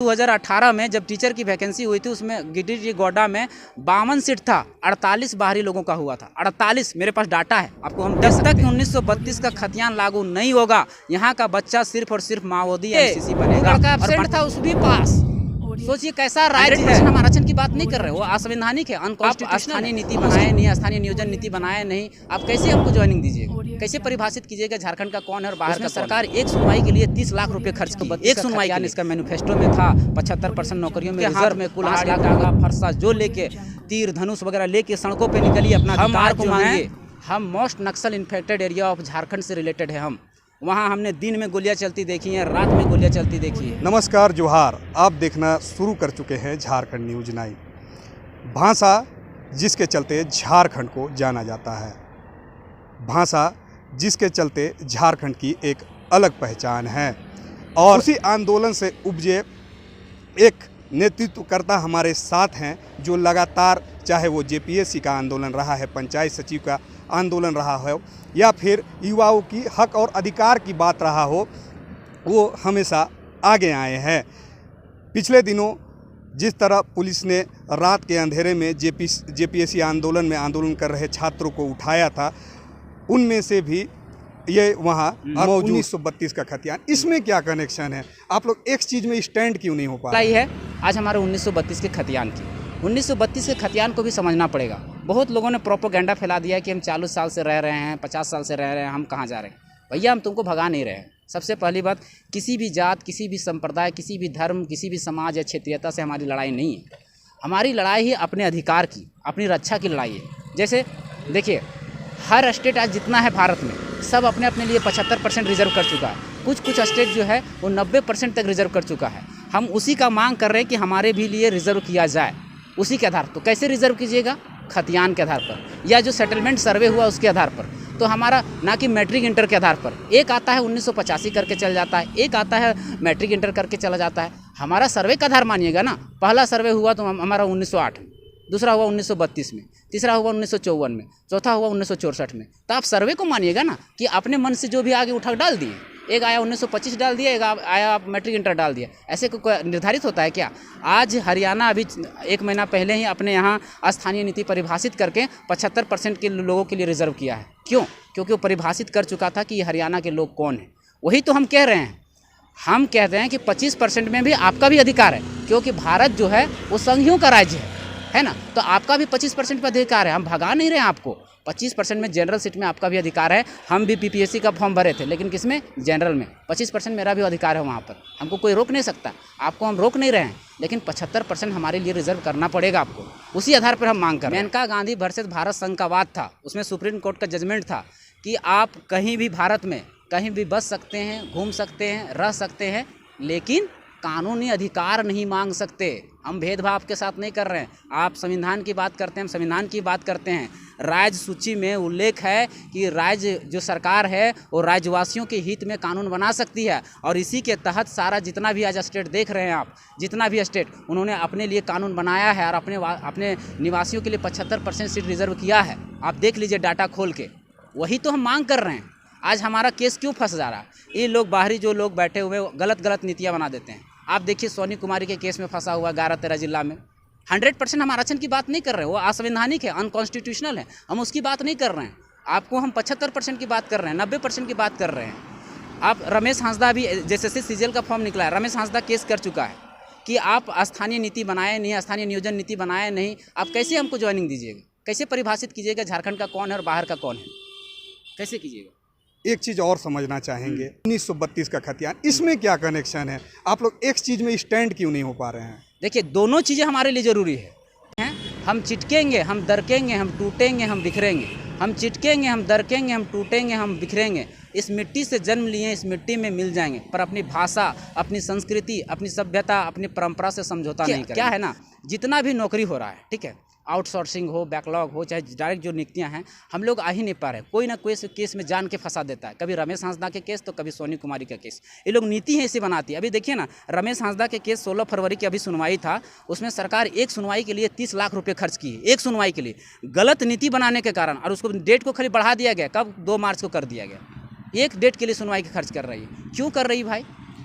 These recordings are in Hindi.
2018 में जब टीचर की वैकेंसी हुई थी, उसमें गिरिडीह गोड्डा में 52 सीट था, 48 बाहरी लोगों का हुआ था। 48, मेरे पास डाटा है, आपको हम जब तक 1932 का खतियान लागू नहीं होगा, यहाँ का बच्चा सिर्फ और सिर्फ माओवादी एमसीसी बनेगा। एब्सेंट था, उस भी पास। सोचिए कैसा राज्य है। हम आरक्षण की बात नहीं कर रहे, वो असंवैधानिक है, अनकॉन्स्टिट्यूशनल। स्थानीय नीति बनाए नहीं, स्थानीय नियोजन नीति बनाए नहीं, आप कैसे हमको ज्वाइनिंग दीजिएगा? कैसे परिभाषित कीजिएगा झारखंड का कौन है और बाहर का? सरकार एक सुनवाई के लिए 30 लाख रुपए खर्च की, एक सुनवाई के लिए। इसका मैनिफेस्टो में था 75% नौकरियों में रिजर्व में कुल 8 लाख आगा फरसा जो लेके तीर धनुष वगैरह लेके सड़कों पे निकलिए, अपना अधिकार को मांगिए। हम most Naxal infected area of Jharkhand से रिलेटेड है। हम वहाँ हमने दिन में गोलियां चलती देखी हैं, रात में गोलियां चलती देखी है। नमस्कार, जोहार। आप देखना शुरू कर चुके हैं झारखंड न्यूज 9। भाषा जिसके चलते झारखंड को जाना जाता है, भाषा जिसके चलते झारखंड की एक अलग पहचान है, और उसी आंदोलन से उपजे एक नेतृत्वकर्ता हमारे साथ हैं जो लगातार, चाहे वो जेपीएससी का आंदोलन रहा है, पंचायत सचिव का आंदोलन रहा हो, या फिर युवाओं की हक और अधिकार की बात रहा हो, वो हमेशा आगे आए हैं। पिछले दिनों जिस तरह पुलिस ने रात के अंधेरे में जेपीएससी आंदोलन में आंदोलन कर रहे छात्रों को उठाया था, उनमें से भी ये वहाँ 1932 का खतियान, इसमें क्या कनेक्शन है? आप लोग एक चीज़ में स्टैंड क्यों नहीं हो पा रहे है? आज हमारे 1932 के खतियान की, 1932 के खतियान को भी समझना पड़ेगा। बहुत लोगों ने प्रोपोगेंडा फैला दिया कि हम 40 साल से रह रहे हैं, 50 साल से रह रहे हैं, हम कहाँ जा रहे हैं? भैया, हम तुमको भगा नहीं रहे हैं। सबसे पहली बात, किसी भी जात, किसी भी संप्रदाय, किसी भी धर्म, किसी भी समाज या क्षेत्रीयता से हमारी लड़ाई नहीं है। हमारी लड़ाई ही अपने अधिकार की, अपनी रक्षा की लड़ाई है। जैसे देखिए, हर स्टेट आज जितना है भारत में, सब अपने अपने लिए 75% रिजर्व कर चुका है। कुछ स्टेट जो है वो 90% तक रिजर्व कर चुका है। हम उसी का मांग कर रहे हैं कि हमारे भी लिए रिजर्व किया जाए, उसी के आधार पर। तो कैसे रिजर्व कीजिएगा? खतियान के आधार पर, या जो सेटलमेंट सर्वे हुआ उसके आधार पर। तो हमारा ना कि मैट्रिक इंटर के आधार पर। एक आता है 1985 करके चल जाता है, एक आता है मैट्रिक इंटर करके चला जाता है। हमारा सर्वे का आधार मानिएगा ना। पहला सर्वे हुआ तो हमारा 1908 में, दूसरा हुआ 1932 में, तीसरा हुआ 1954 में, चौथा हुआ 1964 में। तो आप सर्वे को मानिएगा ना, कि अपने मन से जो भी आगे उठा डाल दिए। एक आया 1925 डाल दिया, एक आया आप मैट्रिक इंटर डाल दिया। ऐसे कोई निर्धारित होता है क्या? आज हरियाणा अभी 1 महीना पहले ही अपने यहाँ स्थानीय नीति परिभाषित करके 75% के लोगों के लिए रिजर्व किया है। क्यों? क्योंकि वो परिभाषित कर चुका था कि हरियाणा के लोग कौन हैं। वही तो हम कह रहे हैं। हम कहते हैं कि 25% में भी आपका भी अधिकार है, क्योंकि भारत जो है वो संघीयों का राज्य है ना। तो आपका भी 25% पर अधिकार है। हम भगा नहीं रहे हैं आपको। 25% में जनरल सीट में आपका भी अधिकार है। हम भी पीपीएससी का फॉर्म भरे थे, लेकिन किसमें? जनरल में। 25% मेरा भी अधिकार है वहाँ पर। हमको कोई रोक नहीं सकता। आपको हम रोक नहीं रहे हैं, लेकिन 75% हमारे लिए रिजर्व करना पड़ेगा आपको। उसी आधार पर हम मांग कर रहे हैं। मेनका गांधी वर्सेस भारत संघ का वाद था, उसमें सुप्रीम कोर्ट का जजमेंट था कि आप कहीं भी भारत में कहीं भी बस सकते हैं, घूम सकते हैं, रह सकते हैं, लेकिन कानूनी अधिकार नहीं मांग सकते। हम भेदभाव के साथ नहीं कर रहे हैं। आप संविधान की बात करते हैं, हम संविधान की बात करते हैं। राज्य सूची में उल्लेख है कि राज्य जो सरकार है वो राज्यवासियों के हित में कानून बना सकती है, और इसी के तहत सारा जितना भी आज स्टेट देख रहे हैं आप, जितना भी स्टेट, उन्होंने अपने लिए कानून बनाया है और अपने निवासियों के लिए 75% सीट रिजर्व किया है। आप देख लीजिए डाटा खोल के। वही तो हम मांग कर रहे हैं। आज हमारा केस क्यों फंस जा रहा है? ये लोग बाहरी जो लोग बैठे हुए गलत नीतियाँ बना देते हैं। आप देखिए, सोनी कुमारी के केस में फंसा हुआ 11-13 जिला में। 100% हम आरक्षण की बात नहीं कर रहे हैं, वो असंवैधानिक है, अनकॉन्स्टिट्यूशनल है। हम उसकी बात नहीं कर रहे हैं। आपको हम 75% की बात कर रहे हैं, 90% की बात कर रहे हैं। आप रमेश हांसदा भी, जैसे सीजीएल का फॉर्म निकला है, रमेश हांसदा केस कर चुका है कि आप स्थानीय नीति बनाए नहीं, स्थानीय नियोजन नीति बनाए नहीं। आप कैसे हमको ज्वाइनिंग दीजिएगा? कैसे परिभाषित कीजिएगा झारखंड का कौन है और बाहर का कौन है? कैसे कीजिएगा? एक चीज़ और समझना चाहेंगे, 1932 का खतियान, इसमें क्या कनेक्शन है? आप लोग एक चीज़ में स्टैंड क्यों नहीं हो पा रहे हैं? देखिए, दोनों चीज़ें हमारे लिए ज़रूरी है। हम चिटकेंगे, हम दरकेंगे, हम टूटेंगे, हम बिखरेंगे। हम चिटकेंगे, हम दरकेंगे, हम टूटेंगे, हम बिखरेंगे। इस मिट्टी से जन्म लिए, इस मिट्टी में मिल जाएंगे, पर अपनी भाषा, अपनी संस्कृति, अपनी सभ्यता, अपनी परंपरा से समझौता नहीं करेंगे। क्या है ना, जितना भी नौकरी हो रहा है, ठीक है, आउटसोर्सिंग हो, बैकलॉग हो, चाहे डायरेक्ट जो नियुक्तियां हैं, हम लोग आ ही नहीं पा रहे। कोई ना कोई केस में जान के फंसा देता है। कभी रमेश हांसदा के केस, तो कभी सोनी कुमारी का केस। ये लोग नीति है ऐसी बनाती है। अभी देखिए ना, रमेश हांसदा के केस 16 फरवरी की अभी सुनवाई था, उसमें सरकार एक सुनवाई के लिए 30 लाख रुपये खर्च की है। एक सुनवाई के लिए गलत नीति बनाने के कारण, और उसको डेट को खाली बढ़ा दिया गया। कब? 2 मार्च को कर दिया गया। एक डेट के लिए सुनवाई का खर्च कर रही है। क्यों कर रही भाई?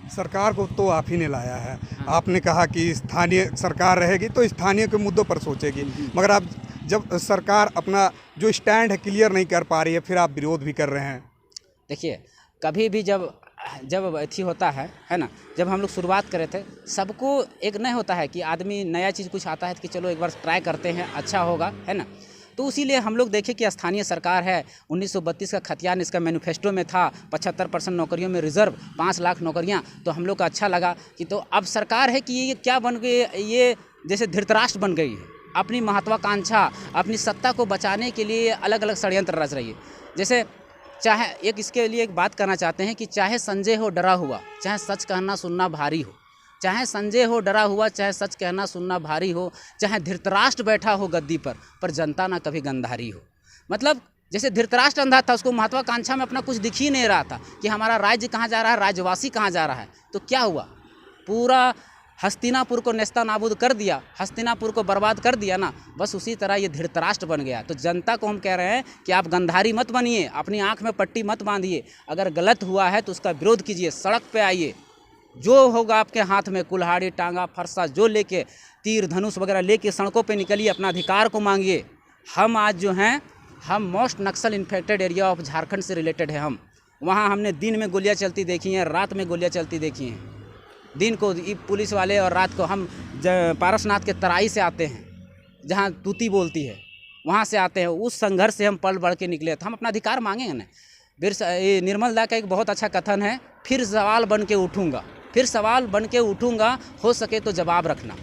सरकार को तो आप ही ने लाया है। आपने कहा कि स्थानीय सरकार रहेगी तो स्थानीय के मुद्दों पर सोचेगी, मगर आप जब सरकार अपना जो स्टैंड है क्लियर नहीं कर पा रही है, फिर आप विरोध भी कर रहे हैं। देखिए, कभी भी जब अथी होता है ना, जब हम लोग शुरुआत करे थे, सबको एक नहीं होता है कि आदमी नया चीज़ कुछ आता है कि चलो एक बार ट्राई करते हैं, अच्छा होगा, है ना। तो इसीलिए हम लोग देखें कि स्थानीय सरकार है, 1932 का खतियान इसका मैनिफेस्टो में था, 75% नौकरियों में रिजर्व, 5 लाख नौकरियां, तो हम लोग को अच्छा लगा कि तो अब सरकार है कि ये क्या बन गई, ये जैसे धृतराष्ट्र बन गई है, अपनी महत्वाकांक्षा, अपनी सत्ता को बचाने के लिए अलग अलग षड्यंत्र रच रही है। जैसे चाहे एक इसके लिए एक बात करना चाहते हैं कि चाहे संजय हो डरा हुआ, चाहे सच कहना सुनना भारी हो, चाहे संजय हो डरा हुआ, चाहे सच कहना सुनना भारी हो, चाहे धृतराष्ट्र बैठा हो गद्दी पर जनता ना कभी गंधारी हो। मतलब जैसे धृतराष्ट्र अंधा था, उसको महत्वाकांक्षा में अपना कुछ दिख ही नहीं रहा था कि हमारा राज्य कहाँ जा रहा है, राज्यवासी कहाँ जा रहा है। तो क्या हुआ, पूरा हस्तिनापुर को नेस्ता नाबूद कर दिया, हस्तिनापुर को बर्बाद कर दिया ना। बस उसी तरह ये धृतराष्ट्र बन गया। तो जनता को हम कह रहे हैं कि आप गंधारी मत बनिए, अपनी आँख में पट्टी मत बांधिए, अगर गलत हुआ है तो उसका विरोध कीजिए, सड़क पे आइए, जो होगा आपके हाथ में कुल्हाड़ी टांगा फरसा जो लेके, तीर धनुष वगैरह लेके सड़कों पे निकलिए, अपना अधिकार को मांगिए। हम आज जो हैं, हम most Naxal infected area of Jharkhand से रिलेटेड है। हम वहाँ हमने दिन में गोलियाँ चलती देखी हैं, रात में गोलियाँ चलती देखी हैं। दिन को पुलिस वाले और रात को हम पारसनाथ के तराई से आते हैं, जहाँ तूती बोलती है, वहाँ से आते हैं। उस संघर्ष से हम पल बढ़ के निकले, तो हम अपना अधिकार मांगेंगे ना। निर्मल दा का एक बहुत अच्छा कथन है, फिर सवाल बन के उठूँगा, फिर सवाल बन के उठूँगा, हो सके तो जवाब रखना,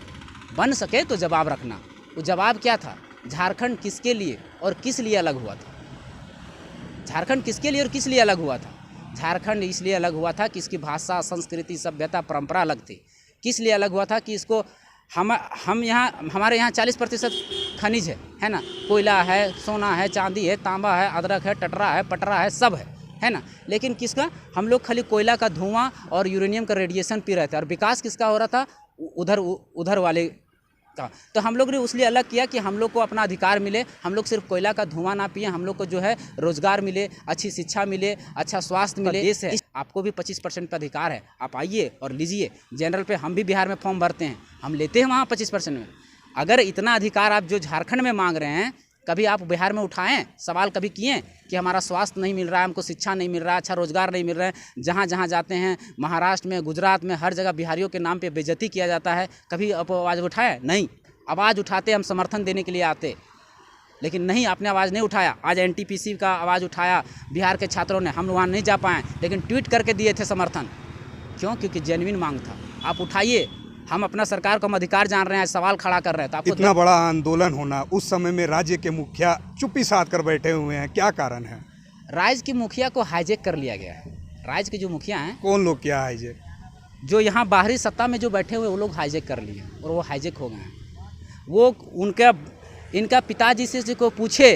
बन सके तो जवाब रखना। वो जवाब क्या था, झारखंड किसके लिए और किस लिए अलग हुआ था? झारखंड किसके लिए और किस लिए अलग हुआ था? झारखंड इसलिए अलग हुआ था कि इसकी भाषा, संस्कृति, सभ्यता, परंपरा अलग थी। किस लिए अलग हुआ था कि इसको हम यहाँ, हमारे यहाँ 40% खनिज है ना, कोयला है, सोना है, चांदी है, तांबा है, अदरक है, टटरा है, पटरा है, सब है ना। लेकिन किसका, हम लोग खाली कोयला का धुआं और यूरेनियम का रेडिएशन पी रहे थे, और विकास किसका हो रहा था, उधर वाले का। तो हम लोग ने उसलिए अलग किया कि हम लोग को अपना अधिकार मिले, हम लोग सिर्फ कोयला का धुआं ना पिए, हम लोग को जो है रोजगार मिले, अच्छी शिक्षा मिले, अच्छा स्वास्थ्य मिले। देश है, आपको भी 25% पे अधिकार है, आप आइए और लीजिए। जनरल पे हम भी बिहार में फॉर्म भरते हैं, हम लेते हैं वहाँ 25% में। अगर इतना अधिकार आप जो झारखंड में मांग रहे हैं, कभी आप बिहार में उठाएं, सवाल कभी किए कि हमारा स्वास्थ्य नहीं मिल रहा है, हमको शिक्षा नहीं मिल रहा है, अच्छा रोजगार नहीं मिल रहा है। जहाँ जहाँ जाते हैं, महाराष्ट्र में, गुजरात में, हर जगह बिहारियों के नाम पे बेइज्जती किया जाता है। कभी आप आवाज़ उठाए? नहीं। आवाज़ उठाते, हम समर्थन देने के लिए आते, लेकिन नहीं, आपने आवाज़ नहीं उठाया। आज NTPC का आवाज़ उठाया बिहार के छात्रों ने, हम वहाँ नहीं जा पाए, लेकिन ट्वीट करके दिए थे समर्थन। क्यों? क्योंकि जेन्युइन मांग था। आप उठाइए, हम अपना सरकार को हम अधिकार जान रहे हैं, सवाल खड़ा कर रहे हैं। तो आपको इतना बड़ा आंदोलन होना, उस समय में राज्य के मुखिया चुप्पी साध कर बैठे हुए हैं, क्या कारण है? राज्य की मुखिया को हाईजैक कर लिया गया है। राज्य के जो मुखिया हैं, कौन लोग क्या हाईजैक? जो यहाँ बाहरी सत्ता में जो बैठे हुए, वो लोग हाईजैक कर लिए और वो हाईजैक हो गए हैं। वो इनका पिताजी से को पूछे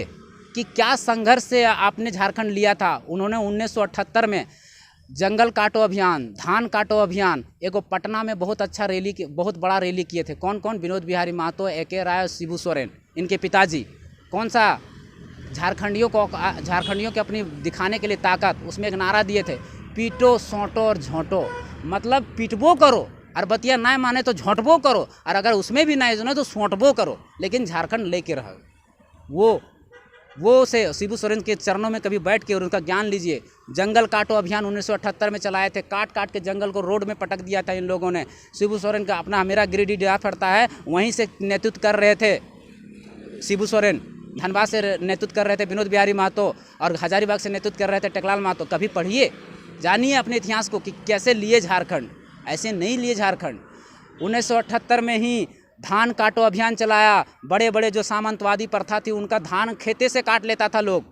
कि क्या संघर्ष से आपने झारखंड लिया था। उन्होंने 1978 में जंगल काटो अभियान, धान काटो अभियान, एगो पटना में बहुत अच्छा रैली, बहुत बड़ा रैली किए थे। कौन कौन? विनोद बिहारी महतो, AK राय, शिबू सोरेन, इनके पिताजी। कौन सा? झारखंडियों के अपनी दिखाने के लिए ताकत, उसमें एक नारा दिए थे, पीटो, सौंटो और झोंटो। मतलब पीटबो करो और बतिया ना माने तो झोंटबो करो, और अगर उसमें भी ना सुने तो सोंटबो करो, लेकिन झारखंड लेके रहो। वो से शिबू सोरेन के चरणों में कभी बैठ के और उनका ज्ञान लीजिए। जंगल काटो अभियान 1978 में चलाए थे, काट के जंगल को रोड में पटक दिया था इन लोगों ने। शिबू सोरेन का अपना, मेरा गिरिडीह डेरा पड़ता है, वहीं से नेतृत्व कर रहे थे शिबू सोरेन। धनबाद से नेतृत्व कर रहे थे विनोद बिहारी महतो, और हजारीबाग से नेतृत्व कर रहे थे टेकलाल महतो। कभी पढ़िए, जानिए अपने इतिहास को कि कैसे लिए झारखंड। ऐसे नहीं लिए झारखंड। 1978 में ही धान काटो अभियान चलाया। बड़े बड़े जो सामंतवादी प्रथा थी, उनका धान खेते से काट लेता था लोग।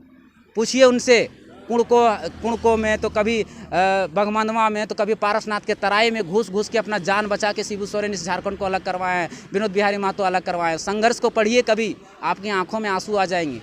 पूछिए उनसे, कुणको में तो कभी बगमंदवा में, तो कभी पारसनाथ के तराई में घुस के अपना जान बचा के शिबू सोरेन इस झारखंड को अलग करवाए हैं, विनोद बिहारी महतो अलग करवाए हैं। संघर्ष को पढ़िए, कभी आपकी आंखों में आंसू आ जाएंगे।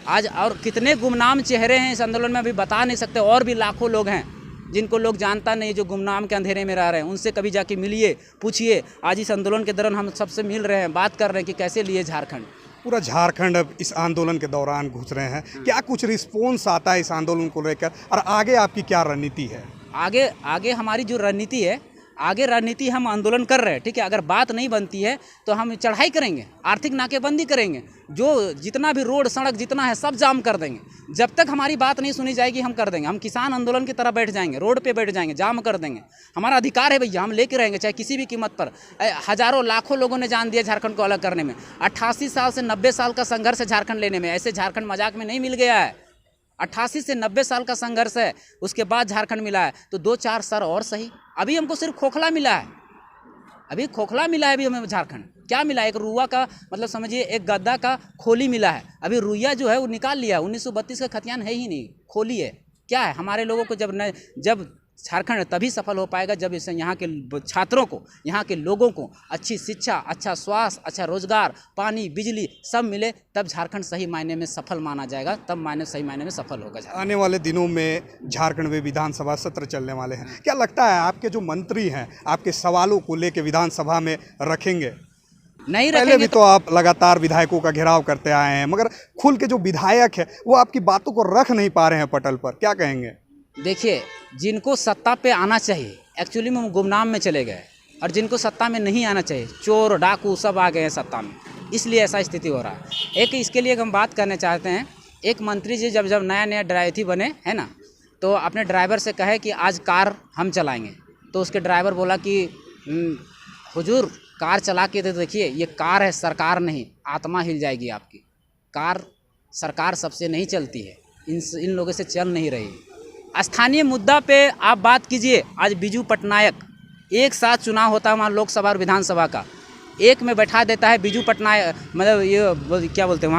आज और कितने गुमनाम चेहरे हैं इस आंदोलन में, अभी बता नहीं सकते। और भी लाखों लोग हैं जिनको लोग जानता नहीं, जो गुमनाम के अंधेरे में रह रहे हैं। उनसे कभी जाके मिलिए, पूछिए। आज इस आंदोलन के दौरान हम सबसे मिल रहे हैं, बात कर रहे हैं कि कैसे लिए झारखंड। पूरा झारखंड अब इस आंदोलन के दौरान घुस रहे हैं, क्या कुछ रिस्पॉन्स आता है इस आंदोलन को लेकर, और आगे आपकी क्या रणनीति है? आगे आगे हमारी जो रणनीति है, आगे रणनीति हम आंदोलन कर रहे हैं, ठीक है। अगर बात नहीं बनती है तो हम चढ़ाई करेंगे, आर्थिक नाकेबंदी करेंगे, जो जितना भी रोड सड़क जितना है सब जाम कर देंगे। जब तक हमारी बात नहीं सुनी जाएगी हम कर देंगे। हम किसान आंदोलन की तरह बैठ जाएंगे, रोड पे बैठ जाएंगे, जाम कर देंगे। हमारा अधिकार है भैया, हम लेके रहेंगे चाहे किसी भी कीमत पर। हज़ारों लाखों लोगों ने जान दिया झारखंड को अलग करने में। 88 साल से 90 साल का संघर्ष है झारखंड लेने में। ऐसे झारखंड मजाक में नहीं मिल गया है। 88 से 90 साल का संघर्ष है, उसके बाद झारखंड मिला है। तो 2-4 सर और सही, अभी हमको सिर्फ खोखला मिला है, अभी खोखला मिला है। अभी हमें झारखंड क्या मिला है? एक रुआ का मतलब समझिए एक गद्दा का खोली मिला है। अभी रुइया जो है वो निकाल लिया। 1932 का खतियान है ही नहीं, खोली है। क्या है हमारे लोगों को जब झारखंड तभी सफल हो पाएगा जब इसे यहाँ के छात्रों को, यहाँ के लोगों को अच्छी शिक्षा, अच्छा स्वास्थ्य, अच्छा रोजगार, पानी, बिजली सब मिले, तब झारखंड सही मायने में सफल माना जाएगा, तब सही मायने में सफल होगा। आने वाले दिनों में झारखंड में विधानसभा सत्र चलने वाले हैं। क्या लगता है आपके जो मंत्री हैं आपके सवालों को लेकर विधानसभा में रखेंगे? नहीं पहले रखेंगे भी तो आप लगातार विधायकों का घेराव करते आए हैं, मगर खुल के जो विधायक है वो आपकी बातों को रख नहीं पा रहे हैं पटल पर, क्या कहेंगे? देखिए, जिनको सत्ता पे आना चाहिए एक्चुअली में गुमनाम में चले गए, और जिनको सत्ता में नहीं आना चाहिए, चोर डाकू सब आ गए हैं सत्ता में, इसलिए ऐसा स्थिति हो रहा है। एक इसके लिए हम बात करना चाहते हैं, एक मंत्री जी जब नया ड्राइवर बने है ना, तो अपने ड्राइवर से कहे कि आज कार हम चलाएंगे। तो उसके ड्राइवर बोला कि हुजूर कार चला के तो देखिए, ये कार है सरकार नहीं, आत्मा हिल जाएगी आपकी। कार सरकार सबसे नहीं चलती है, इन लोगों से चल नहीं रही। स्थानीय मुद्दा पे आप बात कीजिए। आज बीजू पटनायक, एक साथ चुनाव होता है वहाँ लोकसभा और विधानसभा का, एक में बैठा देता है बीजू पटनायक, मतलब ये क्या बोलते हैं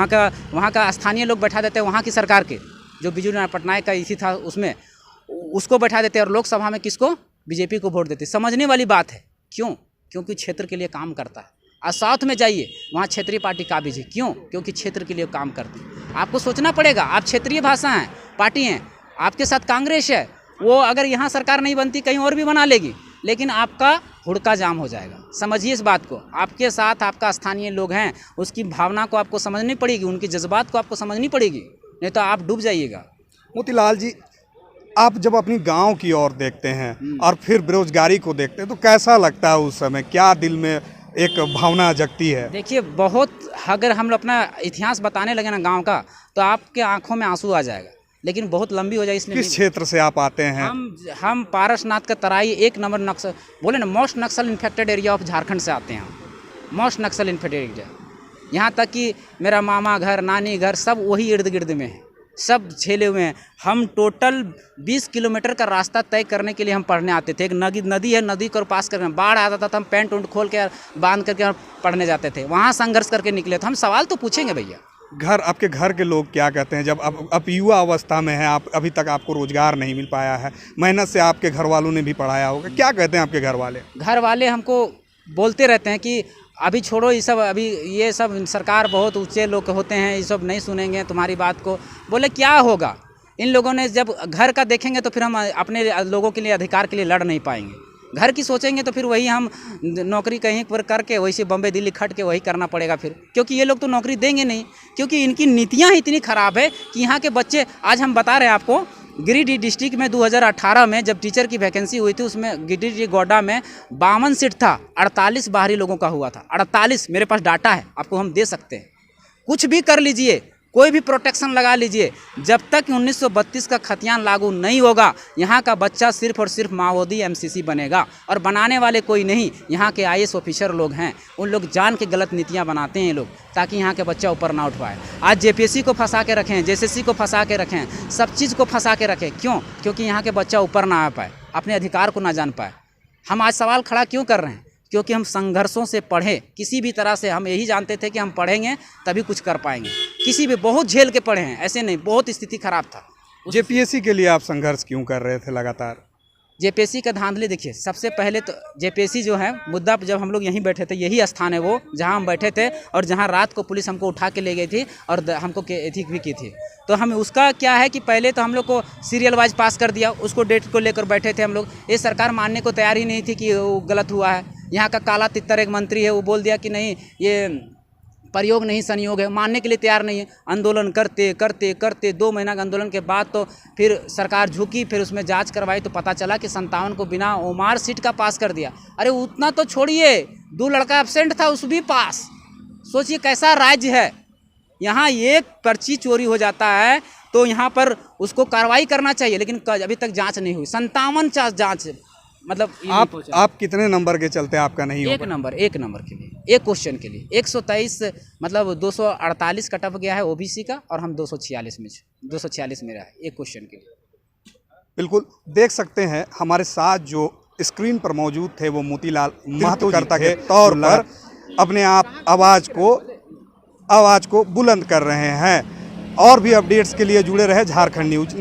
वहाँ का स्थानीय लोग बैठा देते हैं, वहाँ की सरकार के जो बीजू पटनायक का इसी था उसमें उसको बैठा देते हैं, और लोकसभा में किसको? बीजेपी को वोट देते। समझने वाली बात है। क्यों? क्योंकि क्षेत्र के लिए काम करता है। और साउथ में जाइए, वहाँ क्षेत्रीय पार्टी काबिज है। क्यों? क्योंकि क्षेत्र के लिए काम करती है। आपको सोचना पड़ेगा, आप क्षेत्रीय भाषा हैं, पार्टी हैं, आपके साथ कांग्रेस है, वो अगर यहाँ सरकार नहीं बनती कहीं और भी बना लेगी, लेकिन आपका हुड़का जाम हो जाएगा। समझिए इस बात को। आपके साथ आपका स्थानीय लोग हैं, उसकी भावना को आपको समझनी पड़ेगी, उनकी जज्बात को आपको समझनी पड़ेगी, नहीं तो आप डूब जाइएगा। मोतीलाल जी, आप जब अपनी गांव की ओर देखते हैं और फिर बेरोजगारी को देखते हैं तो कैसा लगता है उस समय? क्या दिल में एक भावना जगती है? देखिए, बहुत अगर हम अपना इतिहास बताने लगे ना गांव का, तो आपके आंखों में आंसू आ जाएगा, लेकिन बहुत लंबी हो जाएगी। इसलिए किस क्षेत्र से आप आते हैं? हम पारसनाथ का तराई 1 नंबर नक्सल बोले ना, most Naxal infected area of Jharkhand से आते हैं हम। मोस्ट नक्सल इन्फेक्टेड एरिया, यहाँ तक कि मेरा मामा घर, नानी घर सब वही इर्द गिर्द में है, सब झेले हुए हैं। हम टोटल 20 किलोमीटर का रास्ता तय करने के लिए हम पढ़ने आते थे। एक नदी है, नदी को पास करके बाढ़ आता था तो हम पैंट उंट खोल के बांध करके पढ़ने जाते थे। वहाँ संघर्ष करके निकले थे। हम सवाल तो पूछेंगे भैया। आपके घर के लोग क्या कहते हैं जब अब युवा अवस्था में है, आप अभी तक आपको रोजगार नहीं मिल पाया है, मेहनत से आपके घर वालों ने भी पढ़ाया होगा, क्या कहते हैं आपके घर वाले? घर वाले हमको बोलते रहते हैं कि अभी छोड़ो ये सब, अभी ये सब सरकार बहुत ऊंचे लोग होते हैं, ये सब नहीं सुनेंगे तुम्हारी बात को। बोले क्या होगा, इन लोगों ने जब घर का देखेंगे तो फिर हम अपने लोगों के लिए, अधिकार के लिए लड़ नहीं पाएंगे। घर की सोचेंगे तो फिर वही हम नौकरी कहीं पर करके वैसे बम्बई दिल्ली खट के वही करना पड़ेगा फिर, क्योंकि ये लोग तो नौकरी देंगे नहीं, क्योंकि इनकी नीतियाँ इतनी ख़राब है कि यहाँ के बच्चे, आज हम बता रहे हैं आपको, गिरिडीह डिस्ट्रिक्ट में 2018 में जब टीचर की वैकेंसी हुई थी, उसमें गिरिडीह गोड्डा में 52 सीट था, 48 बाहरी लोगों का हुआ था। 48, मेरे पास डाटा है, आपको हम दे सकते हैं। कुछ भी कर लीजिए, कोई भी प्रोटेक्शन लगा लीजिए, जब तक 1932 का खतियान लागू नहीं होगा, यहाँ का बच्चा सिर्फ और सिर्फ माओवादी एमसीसी बनेगा। और बनाने वाले कोई नहीं, यहाँ के आईएएस ऑफिसर लोग हैं, उन लोग जान के गलत नीतियाँ बनाते हैं लोग, ताकि यहाँ के बच्चा ऊपर ना उठ पाए। आज जेपीएससी को फंसा के रखें, जेएसएससी को फंसा के रखें, सब चीज़ को फंसा के रखें। क्यों? क्योंकि यहाँ के बच्चा ऊपर ना आ पाए, अपने अधिकार को ना जान पाए। हम आज सवाल खड़ा क्यों कर रहे हैं? क्योंकि हम संघर्षों से पढ़े, किसी भी तरह से हम यही जानते थे कि हम पढ़ेंगे तभी कुछ कर पाएंगे। किसी भी बहुत झेल के पढ़े हैं, ऐसे नहीं, बहुत स्थिति खराब था। जेपीएससी के लिए आप संघर्ष क्यों कर रहे थे लगातार? जेपीएससी का धांधली देखिए, सबसे पहले तो जेपीएससी जो है मुद्दा, जब हम लोग यहीं बैठे थे, यही स्थान है वो जहां हम बैठे थे, और जहां रात को पुलिस हमको उठा के ले गई थी और हमको एथिक भी की थी। तो हम उसका क्या है कि पहले तो हम लोग को सीरियल वाइज पास कर दिया, उसको डेट को लेकर बैठे थे हम लोग। ये सरकार मानने को तैयार ही नहीं थी कि वो गलत हुआ है। यहाँ का काला तितर एक मंत्री है, वो बोल दिया कि नहीं, ये प्रयोग नहीं संयोग है, मानने के लिए तैयार नहीं है। आंदोलन करते करते करते 2 महीना के आंदोलन के बाद तो फिर सरकार झुकी, फिर उसमें जांच करवाई तो पता चला कि 57 को बिना ओमार सीट का पास कर दिया। अरे उतना तो छोड़िए, 2 लड़का एब्सेंट था उस भी पास। सोचिए कैसा राज्य है। यहाँ एक पर्ची चोरी हो जाता है तो यहाँ पर उसको कार्रवाई करना चाहिए, लेकिन अभी तक जांच नहीं हुई। 57 जांच मतलब आप कितने नंबर के चलते आपका नहीं होगा? एक नंबर के लिए, एक क्वेश्चन के लिए 123 मतलब 248 कट ऑफ गया है ओबीसी का, और हम 246 में रहा है एक क्वेश्चन के लिए। बिल्कुल देख सकते हैं हमारे साथ जो स्क्रीन पर मौजूद थे वो मोतीलाल महत्वकर्ता के तौर पर अपने आप आवाज़ को बुलंद कर रहे हैं। और भी अपडेट्स के लिए जुड़े रहे झारखंड न्यूज।